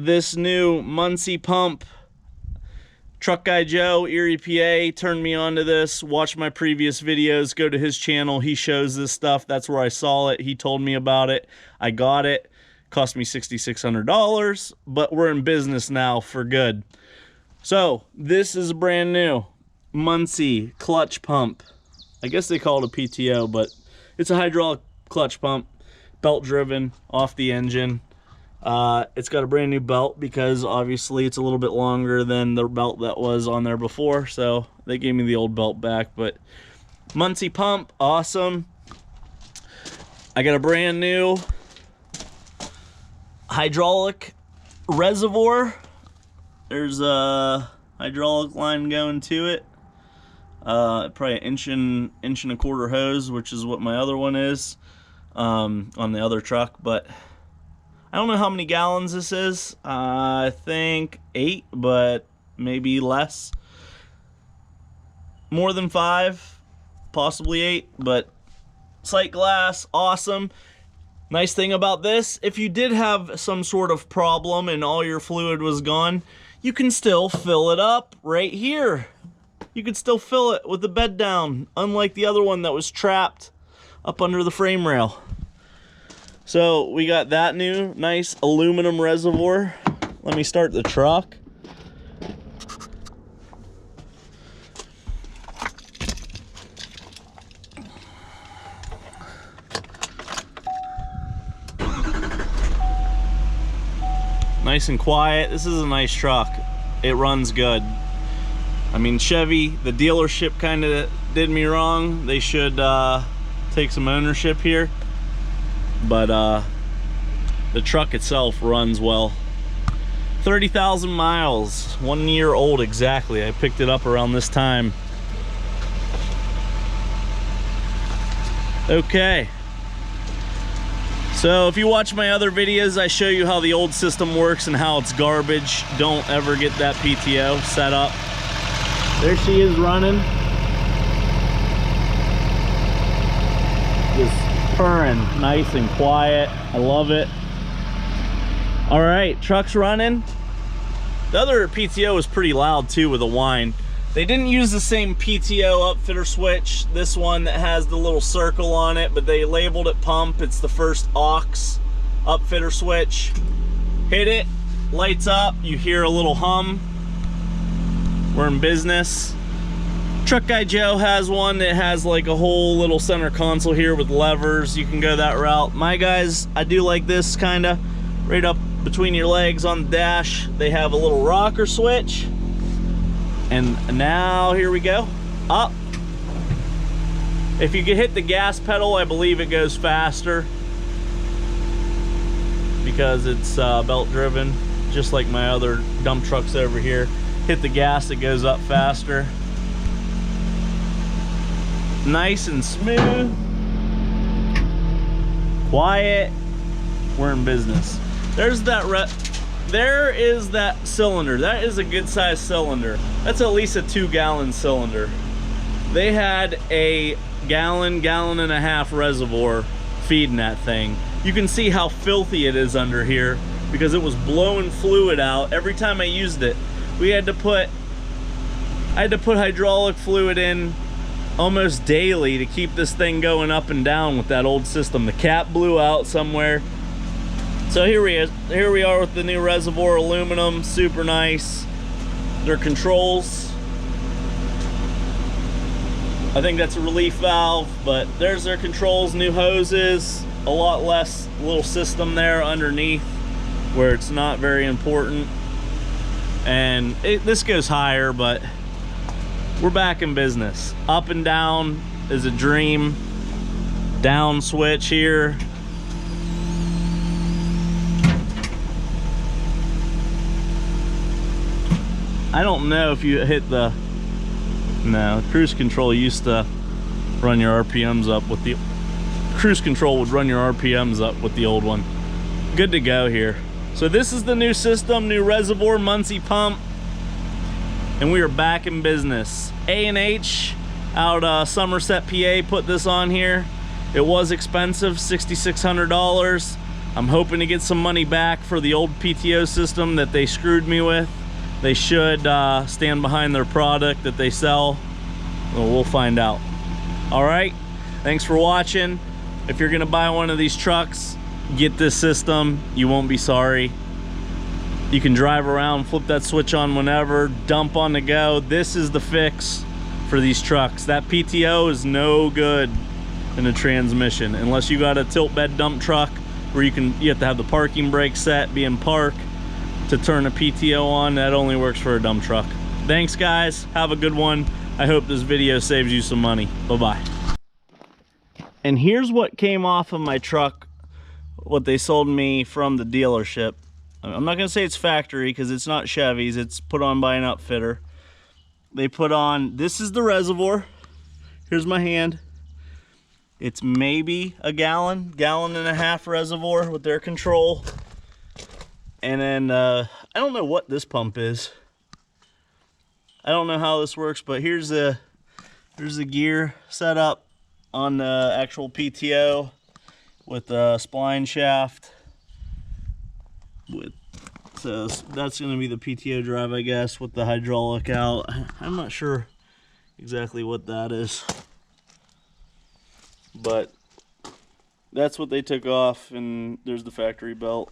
this new Muncie pump. Truck Guy Joe, Erie, PA, turned me on to this. Watch my previous videos. Go to his channel. He shows this stuff. That's where I saw it. He told me about it. I got it. Cost me $6,600, but we're in business now for good. So this is brand new Muncie clutch pump. I guess they call it a PTO, but it's a hydraulic clutch pump, belt driven, off the engine. It's got a brand new belt because obviously it's a little bit longer than the belt that was on there before, so they gave me the old belt back. But Muncie pump, awesome. I got a brand new hydraulic reservoir. There's a hydraulic line going to it. Probably an inch and a quarter hose, which is what my other one is on the other truck. But I don't know how many gallons this is. I think 8, but maybe less. More than 5, possibly 8, but sight glass, awesome. Nice thing about this, if you did have some sort of problem and all your fluid was gone, you can still fill it up right here. You can still fill it with the bed down, unlike the other one that was trapped up under the frame rail. So we got that new nice aluminum reservoir. Let me start the truck. Nice and quiet. This is a nice truck. It runs good. I mean, Chevy, the dealership kind of did me wrong. They should take some ownership here. But the truck itself runs well. 30,000 miles, 1 year old exactly. I picked it up around this time. Okay. So if you watch my other videos, I show you how the old system works and how it's garbage. Don't ever get that PTO set up. There she is running. Just purring, nice and quiet. I love it. All right, truck's running. The other PTO is pretty loud too with a whine. They didn't use the same PTO upfitter switch, this one that has the little circle on it, but they labeled it pump. It's the first aux upfitter switch. Hit it, lights up, you hear a little hum. We're in business. Truck Guy Joe has one that has like a whole little center console here with levers. You can go that route. My guys, I do like this kinda. Right up between your legs on the dash, they have a little rocker switch. And now here we go, up. If you can hit the gas pedal, I believe it goes faster because it's belt driven, just like my other dump trucks over here. Hit the gas, it goes up faster. Nice and smooth. Quiet. We're in business. There's that there is that cylinder. That is a good sized cylinder. That's at least a 2-gallon cylinder. They had a gallon and a half reservoir feeding that thing. You can see how filthy it is under here because it was blowing fluid out every time I used it. I had to put hydraulic fluid in almost daily to keep this thing going up and down with that old system. The cap blew out somewhere. So here we are with the new reservoir, aluminum, super nice. Their controls, I think that's a relief valve, but there's their controls, new hoses, a lot less little system there underneath where it's not very important. And this goes higher, but we're back in business. Up and down is a dream. Down switch here. I don't know if you hit the, no, cruise control used to run your RPMs up with the, cruise control would run your RPMs up with the old one. Good to go here. So this is the new system, new reservoir, Muncie pump, and we are back in business. A&H out Somerset, PA put this on here. It was expensive, $6,600. I'm hoping to get some money back for the old PTO system that they screwed me with. They should stand behind their product that they sell. Well, we'll find out. All right, thanks for watching. If you're gonna buy one of these trucks, get this system. You won't be sorry. You can drive around, flip that switch on whenever, dump on the go. This is the fix for these trucks. That PTO is no good in a transmission unless you got a tilt bed dump truck where you have to have the parking brake set, be in park to turn a PTO on. That only works for a dump truck. Thanks guys, have a good one. I hope this video saves you some money. Bye-bye. And here's what came off of my truck, what they sold me from the dealership. I'm not gonna say it's factory because it's not Chevy's, it's put on by an upfitter. They put on, this is the reservoir. Here's my hand. It's maybe a gallon and a half reservoir with their control. And then, I don't know what this pump is. I don't know how this works, but here's the gear set up on the actual PTO with a spline shaft. So that's going to be the PTO drive, I guess, with the hydraulic out. I'm not sure exactly what that is, but that's what they took off, and there's the factory belt.